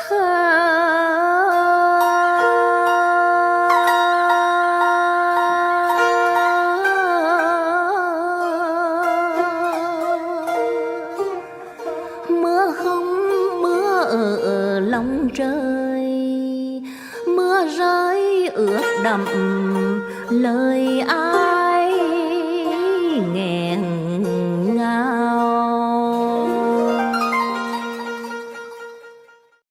Mưa không mưa ở lòng trời, mưa rơi ướt đẫm lời ai.